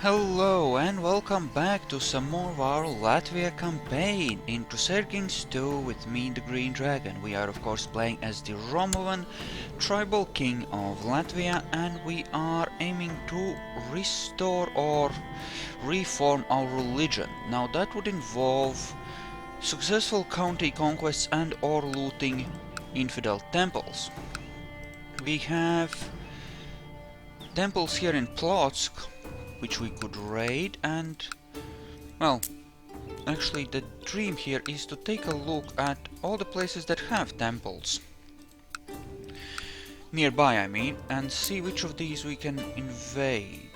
Hello and welcome back to some more of our Latvia campaign in Crusader Kings 2 with me, the Green Dragon. We are of course playing as the Romulan tribal king of Latvia, and we are aiming to restore or reform our religion. Now that would involve successful county conquests and or looting infidel temples. We have temples here in Plotsk which we could raid, and well, actually the dream here is to take a look at all the places that have temples nearby, I mean, and see which of these we can invade.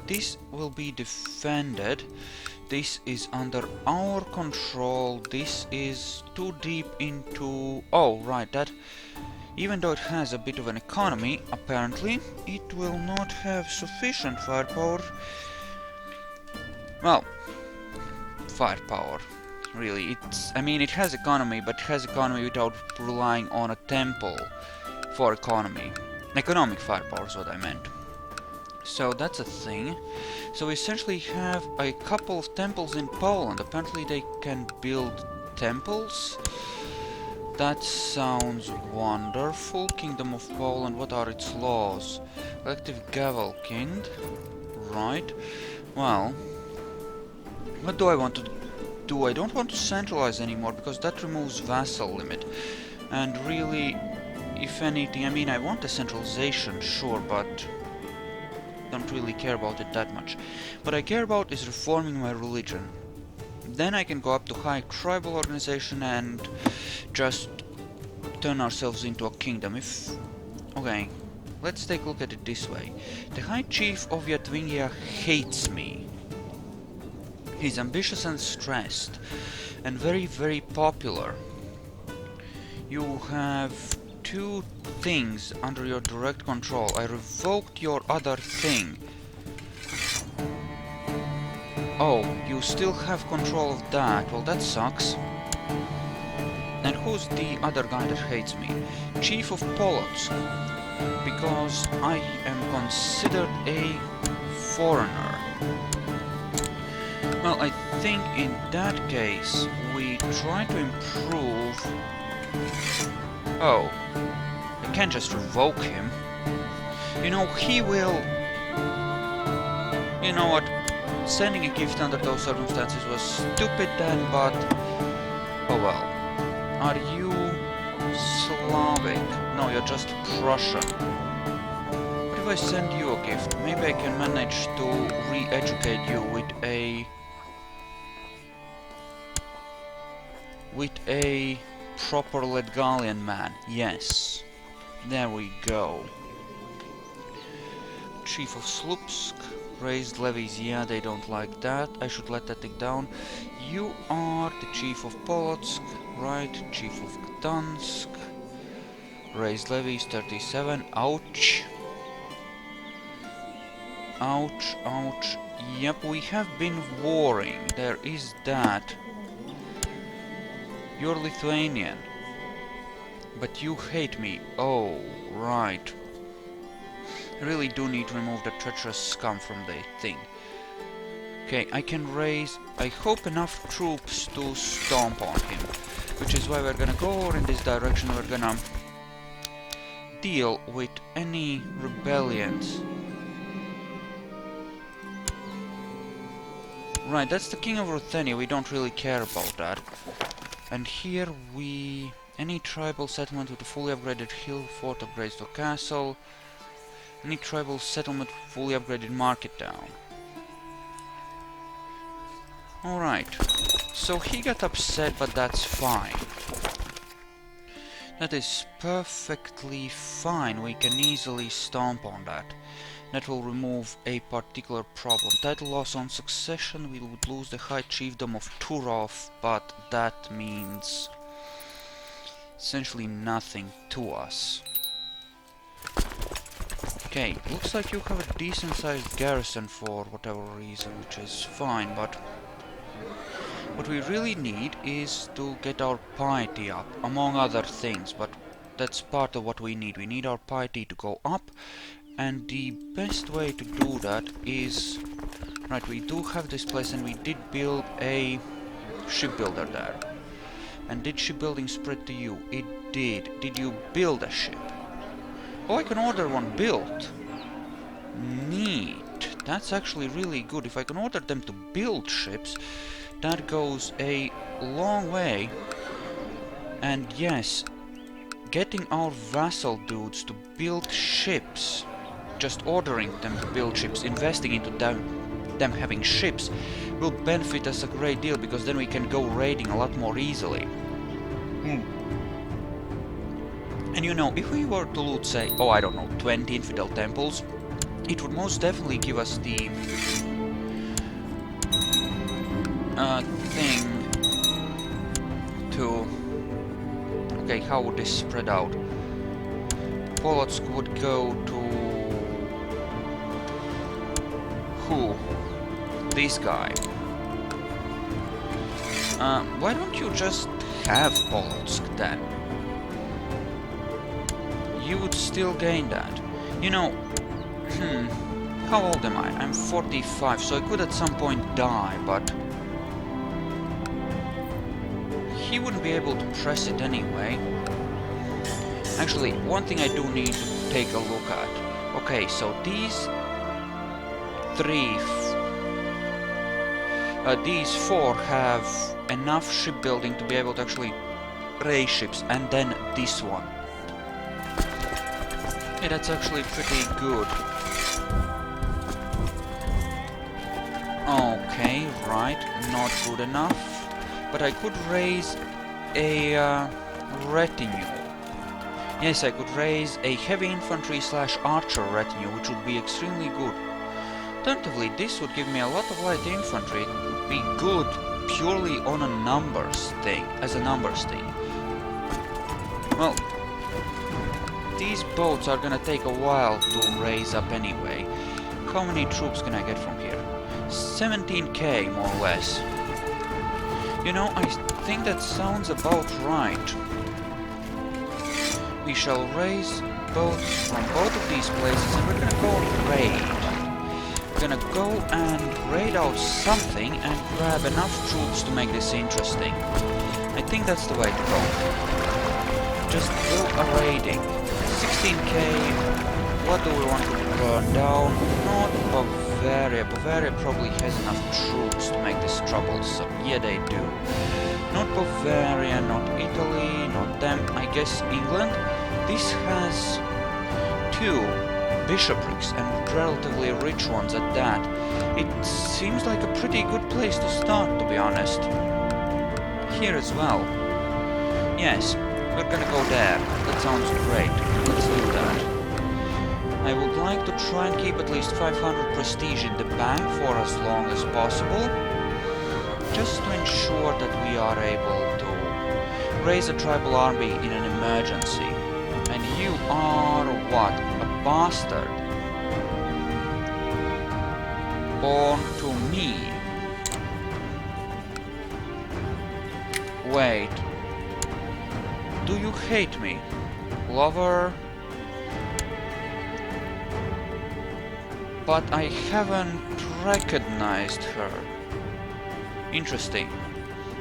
This will be defended. This is under our control. This is too deep into... oh, right, that... even though it has a bit of an economy, apparently, it will not have sufficient firepower. Well, firepower. Really, I mean, it has economy, but it has economy without relying on a temple for economy. Economic firepower is what I meant. So that's a thing. So we essentially have a couple of temples in Poland. Apparently they can build temples. That sounds wonderful. Kingdom of Poland, what are its laws? Elective Gavelkind. Right. Well, what do I want to do? I don't want to centralize anymore, because that removes vassal limit. And really, if anything, I mean, I want decentralization, sure, but don't really care about it that much. What I care about is reforming my religion. Then I can go up to high tribal organization and just turn ourselves into a kingdom. Okay, let's take a look at it this way. The High Chief of Yatvingia hates me. He's ambitious and stressed, and very, very popular. You have two things under your direct control. I revoked your other thing. Oh, you still have control of that. Well, that sucks. And who's the other guy that hates me? Chief of Polotsk. Because I am considered a foreigner. Well, I think in that case we try to improve... oh, I can't just revoke him. You know, he will... you know what? Sending a gift under those circumstances was stupid then, but... oh well. Are you Slavic? No, you're just Prussian. What if I send you a gift? Maybe I can manage to re-educate you with a... proper Ledgalian man. Yes. There we go. Chief of Slupsk. Raised levies, yeah, they don't like that. I should let that take down. You are the Chief of Polotsk, right? Chief of Gdansk. Raised levies, 37. Ouch. Ouch, ouch. Yep, we have been warring. There is that. You're Lithuanian. But you hate me. Oh, right. I really do need to remove the treacherous scum from the thing. Okay, I can raise, I hope, enough troops to stomp on him. Which is why we're gonna go over in this direction. We're gonna deal with any rebellions. Right, that's the King of Ruthenia. We don't really care about that. And here we... any tribal settlement with a fully upgraded hill fort upgrades to castle. Any tribal settlement fully upgraded market town. Alright, so he got upset, but that's fine. That is perfectly fine, we can easily stomp on that. That will remove a particular problem. Title loss on succession, we would lose the High Chiefdom of Turov, but that means essentially nothing to us. Okay, looks like you have a decent sized garrison for whatever reason, which is fine, but what we really need is to get our piety up, among other things, but that's part of what we need. We need our piety to go up, And the best way to do that is... Right, we do have this place and we did build a shipbuilder there. And did shipbuilding spread to you? It did. Did you build a ship? Oh, I can order one built. Neat. That's actually really good. If I can order them to build ships, that goes a long way. And yes, getting our vassal dudes to build ships, just ordering them to build ships, investing into them having ships, will benefit us a great deal, because then we can go raiding a lot more easily. And you know, if we were to loot, say, oh, I don't know, 20 infidel temples, it would most definitely give us the thing to... Okay, how would this spread out? Polotsk would go to... who? This guy. Why don't you just have Polotsk then? You would still gain that. You know, how old am I? I'm 45, so I could at some point die, but... he wouldn't be able to press it anyway. Actually, one thing I do need to take a look at. Okay, so these these four have enough shipbuilding to be able to actually raise ships, and then this one. Hey, that's actually pretty good. Okay, right, not good enough. But I could raise a retinue. Yes, I could raise a heavy infantry / archer retinue, which would be extremely good. Alternatively, this would give me a lot of light infantry. It would be good purely on a numbers thing, as a numbers thing. Well, these boats are gonna take a while to raise up anyway. How many troops can I get from here? 17k, more or less. You know, I think that sounds about right. We shall raise boats from both of these places, and we're gonna go raid. We're gonna go and raid out something and grab enough troops to make this interesting. I think that's the way to go. Just go a-raiding. 16k. What do we want to burn down? Not Bavaria. Bavaria probably has enough troops to make this troublesome. Yeah, they do. Not Bavaria, not Italy, not them. I guess England. This has 2 bishoprics, and relatively rich ones at that. It seems like a pretty good place to start, to be honest. Here as well. Yes, we're gonna go there. That sounds great. Let's do that. I would like to try and keep at least 500 prestige in the bank for as long as possible, just to ensure that we are able to raise a tribal army in an emergency. And you are what? A bastard. Born to me. Wait. Do you hate me? Lover? But I haven't recognized her. Interesting.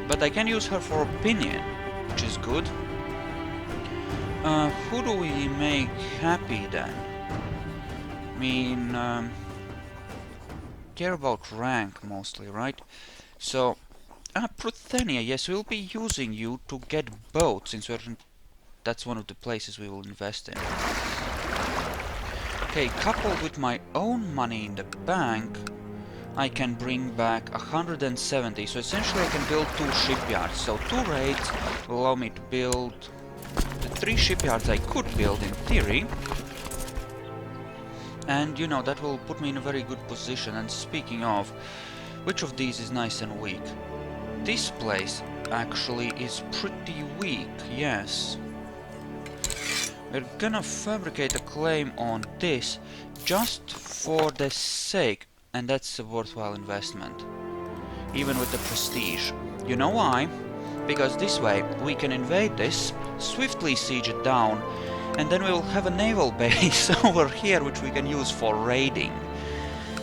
But I can use her for opinion, which is good. Who do we make happy then? I mean, care about rank mostly, right? So, Pruthenia, yes, we'll be using you to get boats, since that's one of the places we will invest in. Okay, coupled with my own money in the bank, I can bring back 170. So essentially I can build 2 shipyards. So 2 raids will allow me to build the 3 shipyards I could build in theory. And you know, that will put me in a very good position. And speaking of, which of these is nice and weak? This place actually is pretty weak, yes. We're gonna fabricate a claim on this just for the sake, and that's a worthwhile investment, even with the prestige. You know why? Because this way we can invade this, swiftly siege it down, And then we will have a naval base over here, which we can use for raiding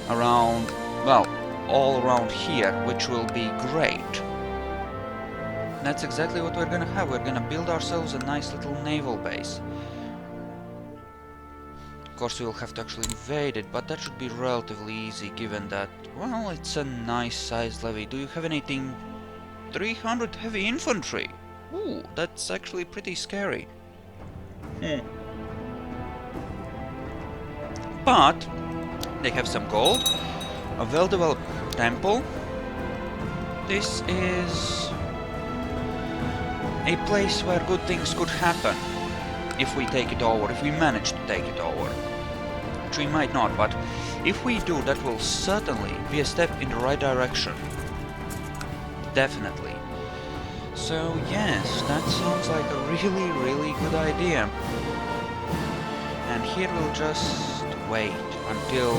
around, well, all around here, which will be great. That's exactly what we're gonna have. We're gonna build ourselves a nice little naval base. Of course, we'll have to actually invade it, but that should be relatively easy, given that, well, it's a nice sized levy. Do you have anything? 300 heavy infantry! Ooh, that's actually pretty scary. But they have some gold, a well-developed temple. This is a place where good things could happen if we take it over, if we manage to take it over. Which we might not, but if we do, that will certainly be a step in the right direction. Definitely. So yes, that sounds like a really, really good idea. And here we'll just wait until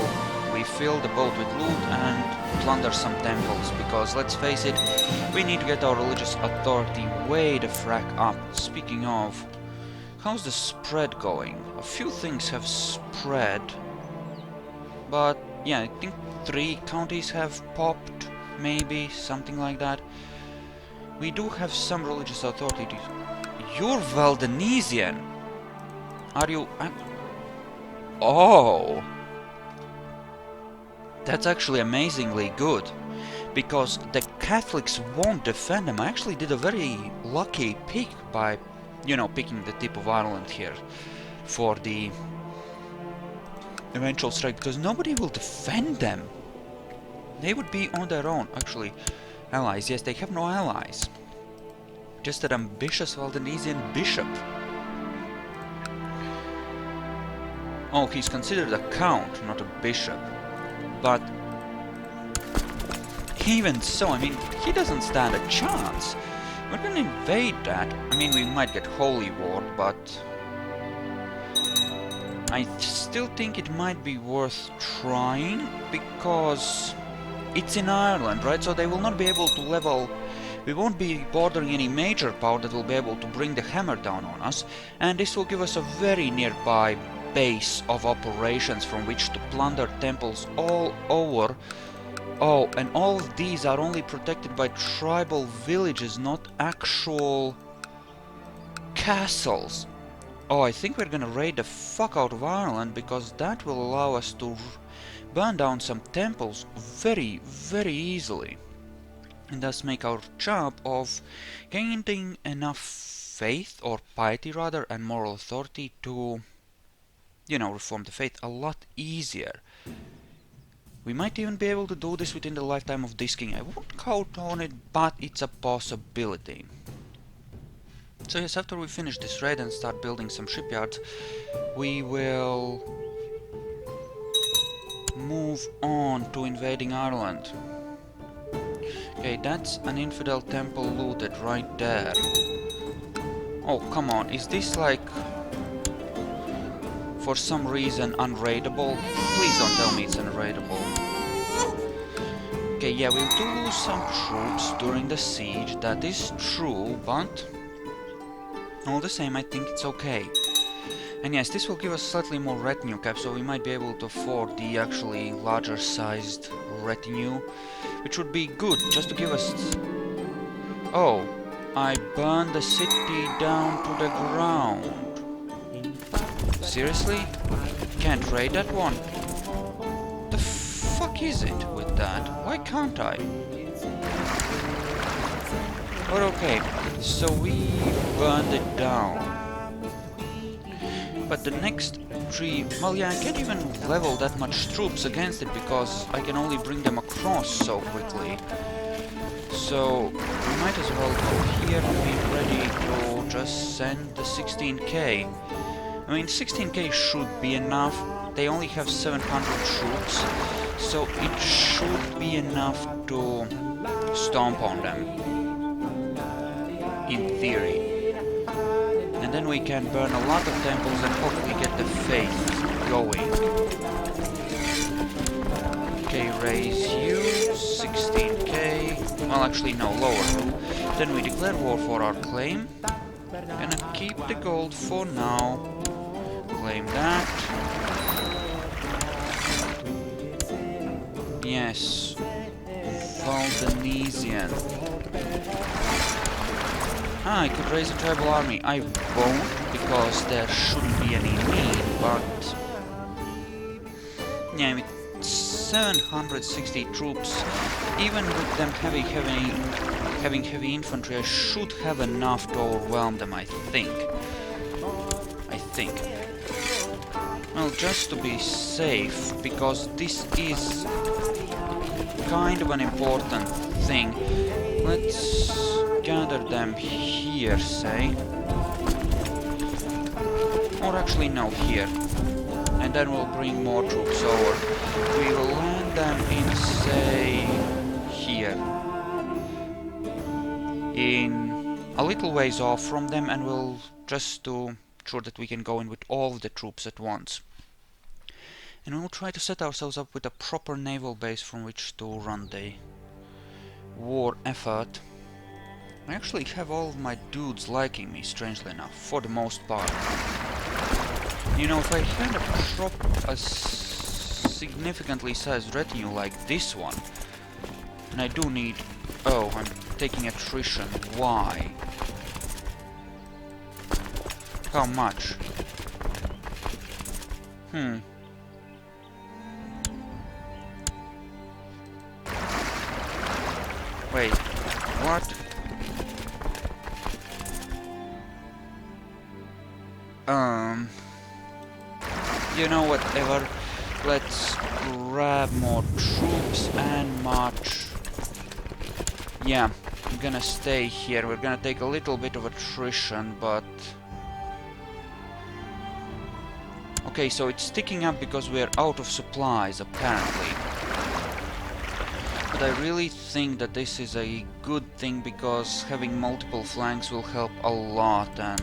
we fill the boat with loot and plunder some temples, because let's face it, we need to get our religious authority way the frack up. Speaking of, how's the spread going? A few things have spread, but yeah, I think 3 counties have popped, maybe, something like that. We do have some religious authority. You're Valdonesian! Are you... Oh! That's actually amazingly good, because the Catholics won't defend them. I actually did a very lucky pick by, you know, picking the tip of Ireland here for the eventual strike, because nobody will defend them. They would be on their own. Actually, allies, yes, they have no allies. Just an ambitious Valdonesian bishop. Oh, he's considered a count, not a bishop. But even so, I mean, he doesn't stand a chance. We're gonna invade that. I mean, we might get holy war, but I still think it might be worth trying, because it's in Ireland, right? So they will not be able to level... We won't be bordering any major power that will be able to bring the hammer down on us, and this will give us a very nearby base of operations from which to plunder temples all over. Oh, and all of these are only protected by tribal villages, not actual castles. Oh, I think we're gonna raid the fuck out of Ireland, because that will allow us to burn down some temples very, very easily. And thus make our job of gaining enough faith, or piety rather, and moral authority to, you know, reform the faith a lot easier. We might even be able to do this within the lifetime of this king. I won't count on it, but it's a possibility. So yes, after we finish this raid and start building some shipyards, we will move on to invading Ireland. Okay, that's an infidel temple looted right there. Oh, come on, is this like, for some reason, unraidable? Please don't tell me it's unraidable. Okay, yeah, we do lose some troops during the siege, that is true, but all the same, I think it's okay. And yes, this will give us slightly more retinue cap, so we might be able to afford the actually larger sized retinue, which would be good, just to give us... Oh, I burned the city down to the ground. Seriously? Can't raid that one? The fuck is it with that? Why can't I? But okay, so we burned it down. But the next tree... Well, yeah, I can't even level that much troops against it, because I can only bring them across so quickly. So, we might as well go here and be ready to just send the 16k. I mean, 16k should be enough. They only have 700 troops, so it should be enough to stomp on them, in theory. And then we can burn a lot of temples and hopefully get the faith going. Okay, raise you, 16k. Well, actually, no, lower you. Then we declare war for our claim. Gonna keep the gold for now. claim that. Yes. Valdenesian. Ah, I could raise a tribal army. I won't, because there shouldn't be any need, but... yeah, with 760 troops, even with them having heavy infantry, I should have enough to overwhelm them, I think. Well, just to be safe, because this is kind of an important thing. Let's gather them here, say. Or actually, no, here. And then we'll bring more troops over. We will land them in, say, here. In a little ways off from them, and we'll just to sure that we can go in with all of the troops at once. And we'll try to set ourselves up with a proper naval base from which to run the war effort. I actually have all of my dudes liking me, strangely enough, for the most part. You know, if I had a significantly sized retinue like this one, and I do need... oh, I'm taking attrition. Why? How much? Wait, what? You know, whatever. Let's grab more troops and march. Yeah, I'm gonna stay here. We're gonna take a little bit of attrition, but... okay, so it's sticking up because we're out of supplies, apparently. But I really think that this is a good thing, because having multiple flanks will help a lot, and...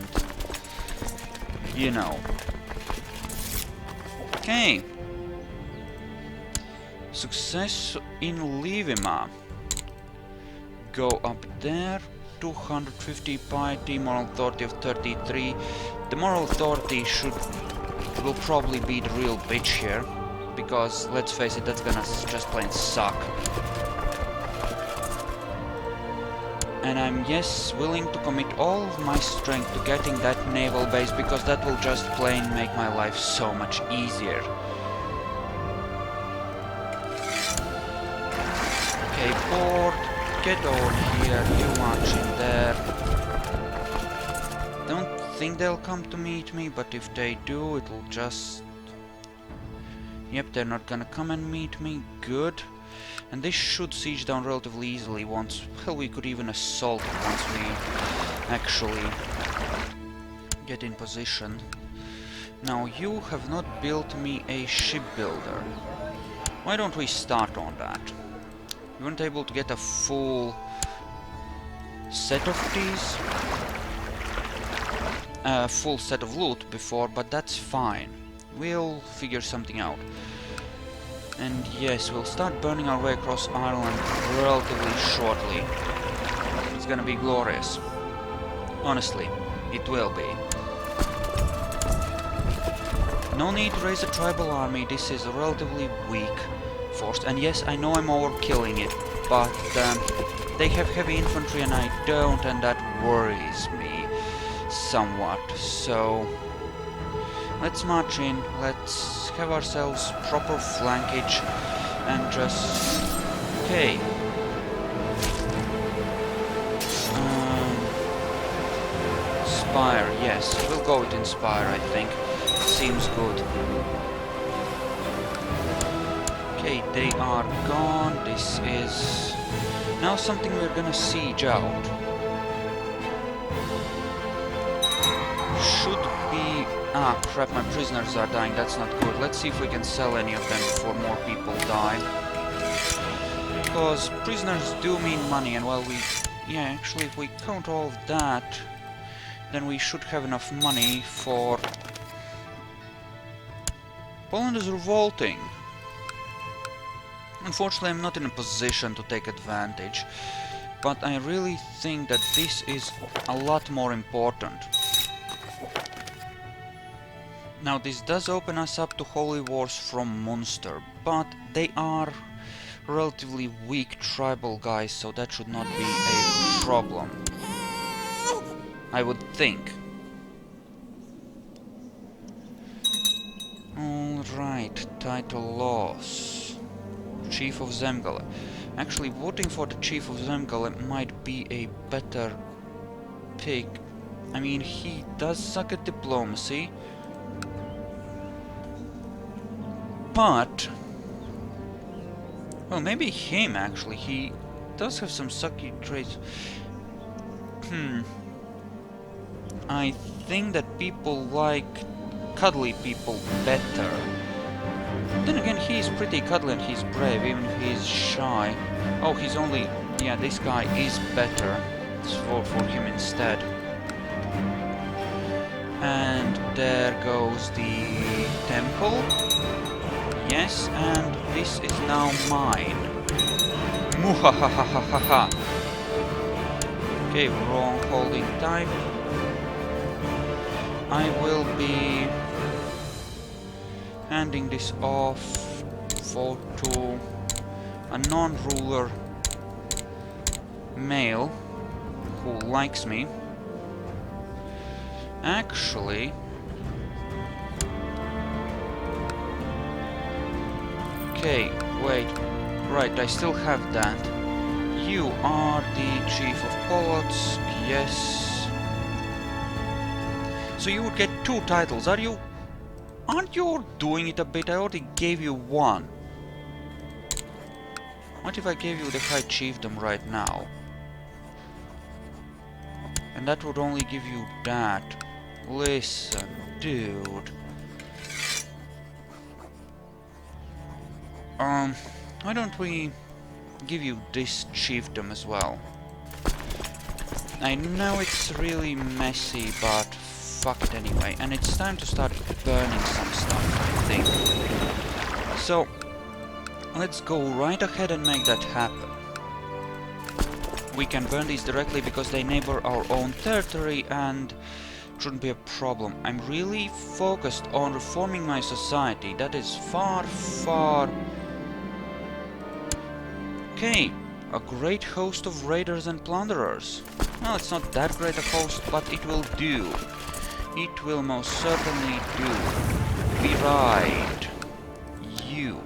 you know. Okay. Success in Livima. Go up there. 250 piety, moral authority of 33. The moral authority will probably be the real bitch here, because let's face it, that's gonna just plain suck. And I'm, yes, willing to commit all of my strength to getting that naval base, because that will just plain make my life so much easier. Okay, board, get over here, you march in there. Don't think they'll come to meet me, but if they do, it'll just... yep, they're not gonna come and meet me, good. And this should siege down relatively easily once... hell, we could even assault it once we actually get in position. Now, you have not built me a shipbuilder. Why don't we start on that? We weren't able to get a full set of these. A full set of loot before, but that's fine. We'll figure something out. And yes, we'll start burning our way across Ireland relatively shortly. It's gonna be glorious. Honestly, it will be. No need to raise a tribal army, this is a relatively weak force. And yes, I know I'm overkilling it, but they have heavy infantry and I don't, and that worries me somewhat. So... let's march in, let's have ourselves proper flankage, and just... okay. Spire, yes, we'll go with Inspire, I think. Seems good. Okay, they are gone, this is... now something we're gonna siege out. Should be... ah, crap, my prisoners are dying, that's not good. Let's see if we can sell any of them before more people die. Because prisoners do mean money, and while we... yeah, actually, if we count all of that, then we should have enough money for... Poland is revolting. Unfortunately, I'm not in a position to take advantage, but I really think that this is a lot more important. Now this does open us up to holy wars from Munster, but they are relatively weak tribal guys, so that should not be a problem, I would think. Alright, title loss. Chief of Zemgale. Actually, voting for the Chief of Zemgale might be a better pick. I mean, he does suck at diplomacy, but... well, maybe him, actually. He does have some sucky traits. I think that people like cuddly people better. Then again, he's pretty cuddly and he's brave, even if he's shy. Oh, he's only... yeah, this guy is better. Let's vote for him instead. And there goes the temple. Yes, and this is now mine. Muhahahahaha. Okay, wrong holding type. I will be handing this off to a non-ruler male who likes me. Actually, okay, wait, right, I still have that. You are the Chief of Polotsk, yes. So you would get 2 titles, aren't you doing it a bit? I already gave you 1. What if I gave you the High Chiefdom right now? And that would only give you that. Listen, dude. Why don't we give you this chiefdom as well? I know it's really messy, but fuck it anyway. And it's time to start burning some stuff, I think. So, let's go right ahead and make that happen. We can burn these directly because they neighbor our own territory and shouldn't be a problem. I'm really focused on reforming my society. That is far, far... okay, a great host of raiders and plunderers. Well, it's not that great a host, but it will do. It will most certainly do. Be right. You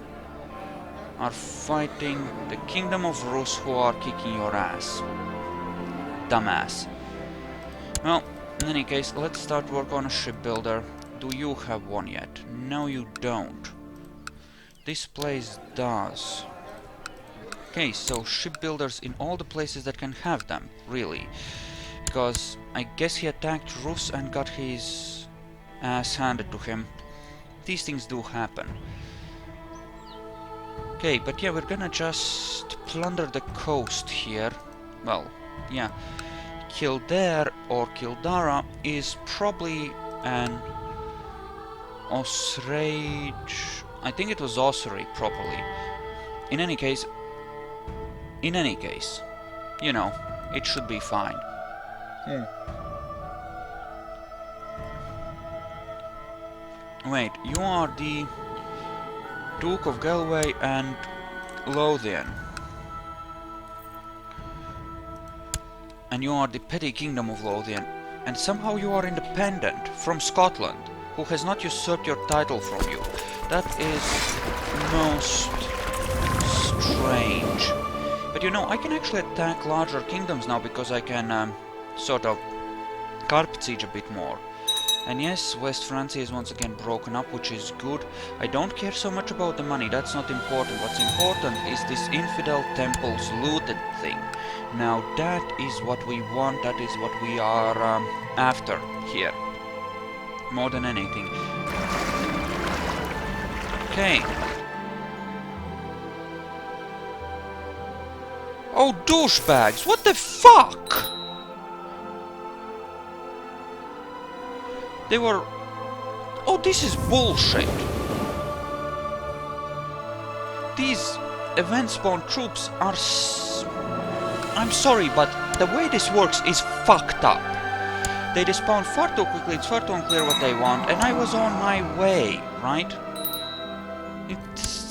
are fighting the Kingdom of Rus, who are kicking your ass. Dumbass. Well, in any case, let's start work on a shipbuilder. Do you have one yet? No, you don't. This place does. Okay, so shipbuilders in all the places that can have them, really. Because I guess he attacked Rus and got his ass handed to him. These things do happen. Okay, but yeah, we're gonna just plunder the coast here. Well, yeah. Kildare or Kildara is probably an Osrage... I think it was Ossory properly. In any case, you know, it should be fine. Wait, you are the Duke of Galway and Lothian. And you are the petty kingdom of Lothian. And somehow you are independent from Scotland, who has not usurped your title from you. That is most strange. But you know, I can actually attack larger kingdoms now because I can sort of carpet siege a bit more. And yes, West Francia is once again broken up, which is good. I don't care so much about the money, that's not important. What's important is this infidel temples looted thing. Now that is what we want, that is what we are after here. More than anything. Okay. Oh, douchebags! What the fuck?! They were... oh, this is bullshit! These event-spawned troops are I'm sorry, but the way this works is fucked up. They despawn far too quickly, it's far too unclear what they want, and I was on my way, right?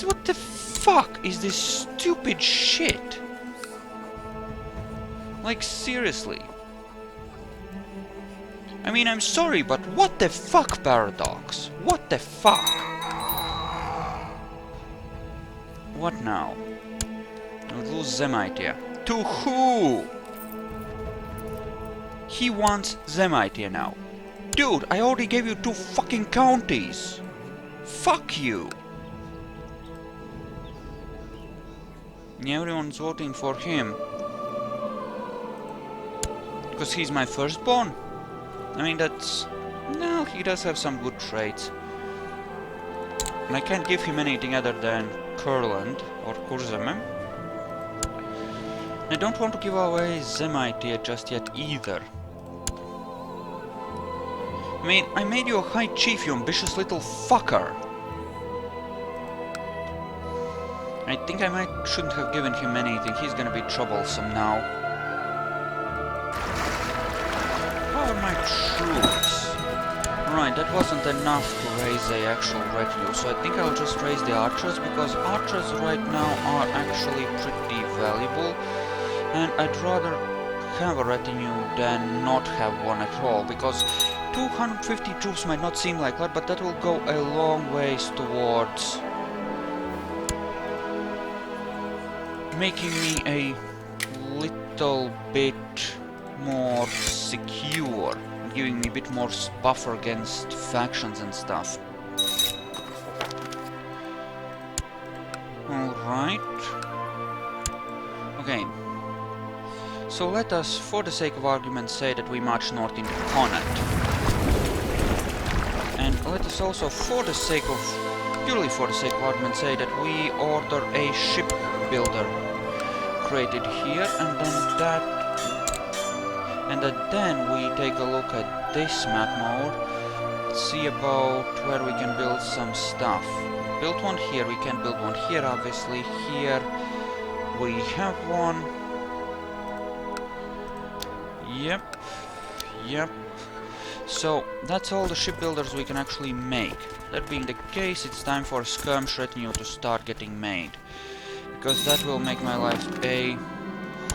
What the fuck is this stupid shit? Like, seriously. I mean, I'm sorry, but what the fuck, Paradox? What the fuck? What now? I'll lose Zemaitia. To who? He wants Zemaitia now. Dude, I already gave you 2 fucking counties. Fuck you. Everyone's voting for him. Because he's my firstborn. I mean, that's... No, he does have some good traits. And I can't give him anything other than Kurland or Kurzeme. I don't want to give away Zemaitia just yet either. I mean, I made you a high chief, you ambitious little fucker. I think I shouldn't have given him anything. He's gonna be troublesome now. How are my troops? Right, that wasn't enough to raise a actual retinue, so I think I'll just raise the archers, because archers right now are actually pretty valuable, and I'd rather have a retinue than not have one at all, because 250 troops might not seem like that, but that will go a long ways towards making me a little bit more secure, giving me a bit more buffer against factions and stuff. Alright. Okay. So let us, for the sake of argument, say that we march north into Connacht. And let us also, for the sake of, purely for the sake of argument, say that we order a shipbuilder created here, and then we take a look at this map mode, see about where we can build some stuff. Build one here, we can build one here, obviously. Here we have one. Yep. So that's all the shipbuilders we can actually make. That being the case, it's time for a skirmish retinue to start getting made, because that will make my life a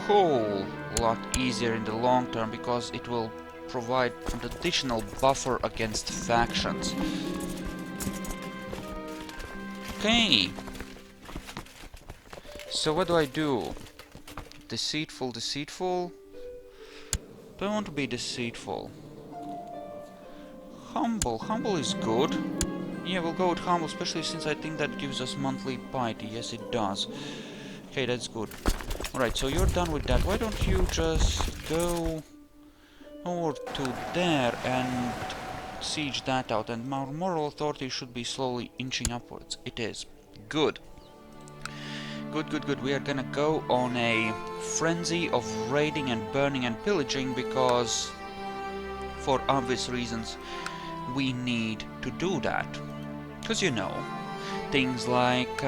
whole lot easier in the long term, because it will provide an additional buffer against factions. Okay. So what do I do? Deceitful. Do I want to be deceitful? Humble is good. Yeah, we'll go with humble, especially since I think that gives us monthly piety. Yes, it does. Okay, that's good. Alright, so you're done with that. Why don't you just go over to there and siege that out, and our moral authority should be slowly inching upwards. It is. Good. Good. We are gonna go on a frenzy of raiding and burning and pillaging, because, for obvious reasons, we need to do that. Because, you know, things like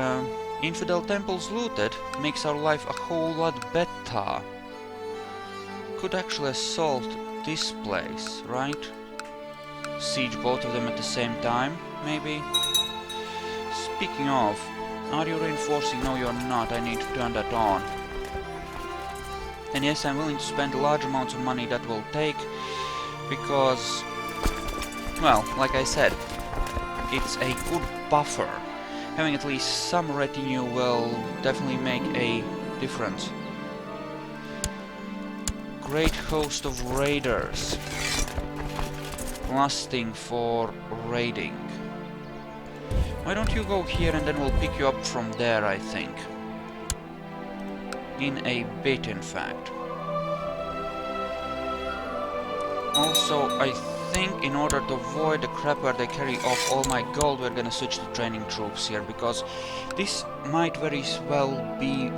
infidel temples looted makes our life a whole lot better. Could actually assault this place, right? Siege both of them at the same time, maybe? Speaking of, are you reinforcing? No, you're not. I need to turn that on. And yes, I'm willing to spend large amounts of money that will take, because, well, like I said, it's a good buffer. Having at least some retinue will definitely make a difference. Great host of raiders, lusting for raiding. Why don't you go here, and then we'll pick you up from there, I think. In a bit, in fact. Also, I think in order to avoid the crap where they carry off all my gold, we're gonna switch to training troops here, because this might very well be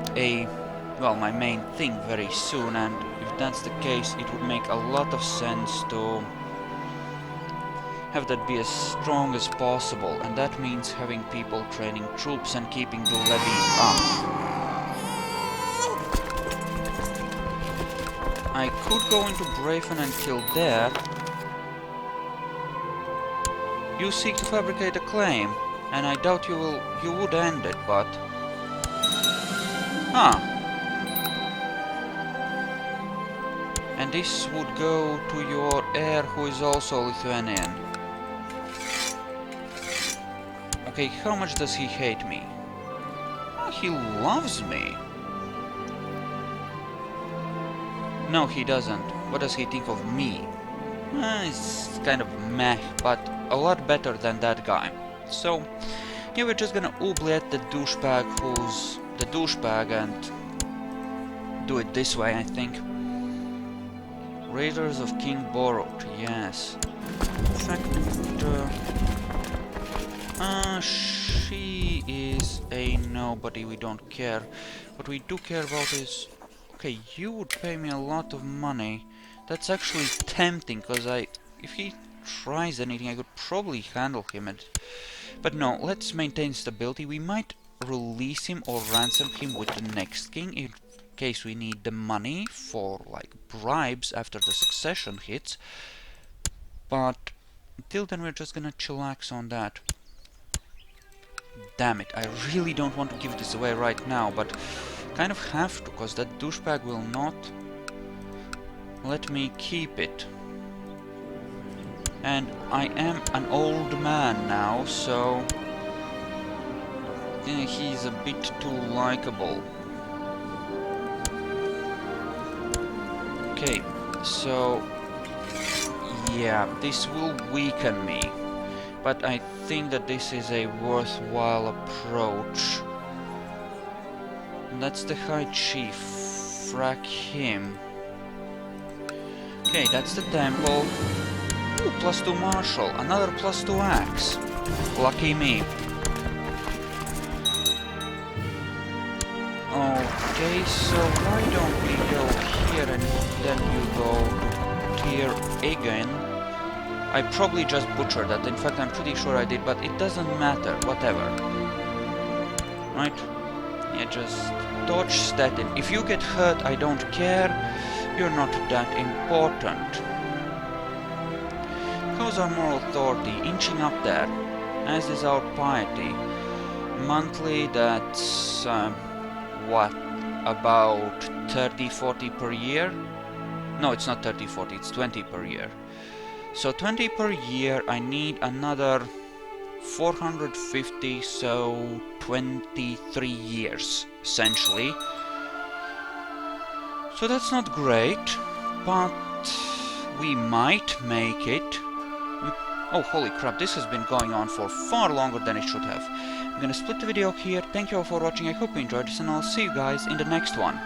my main thing very soon, and if that's the case, it would make a lot of sense to have that be as strong as possible, and that means having people training troops and keeping the levy up. I could go into Braven and kill there, You seek to fabricate a claim, and I doubt you would end it, but... Ah! And this would go to your heir, who is also Lithuanian. Okay, how much does he hate me? Oh, he loves me. No, he doesn't. What does he think of me? It's kind of meh, but a lot better than that guy. So, yeah, we're just gonna oubliette the douchebag who's the douchebag and do it this way, I think. Raiders of King Borrowed, yes. In fact, she is a nobody, we don't care. What we do care about is... Okay, you would pay me a lot of money. That's actually tempting, because if he tries anything, I could probably handle him. But no, let's maintain stability. We might release him or ransom him with the next king, in case we need the money for, like, bribes after the succession hits. But until then, we're just gonna chillax on that. Damn it, I really don't want to give this away right now, but kind of have to, because that douchebag will not let me keep it. And I am an old man now, so he's a bit too likable. Okay, so yeah, this will weaken me, but I think that this is a worthwhile approach. And that's the High Chief. Frack him. Okay, that's the temple. Ooh, +2 martial, another +2 axe. Lucky me. Okay, so why don't we go here and then you go to tier again? I probably just butchered that, in fact I'm pretty sure I did, but it doesn't matter, whatever. Right? Yeah, just dodge statin. If you get hurt, I don't care, you're not that important. How's our moral authority? Inching up there, as is our piety. Monthly, that's... what? About 30-40 per year? No, it's not 30-40, it's 20 per year. So 20 per year, I need another 450, so 23 years, essentially. So that's not great, but we might make it. Oh, holy crap, this has been going on for far longer than it should have. I'm gonna split the video here. Thank you all for watching, I hope you enjoyed this, and I'll see you guys in the next one.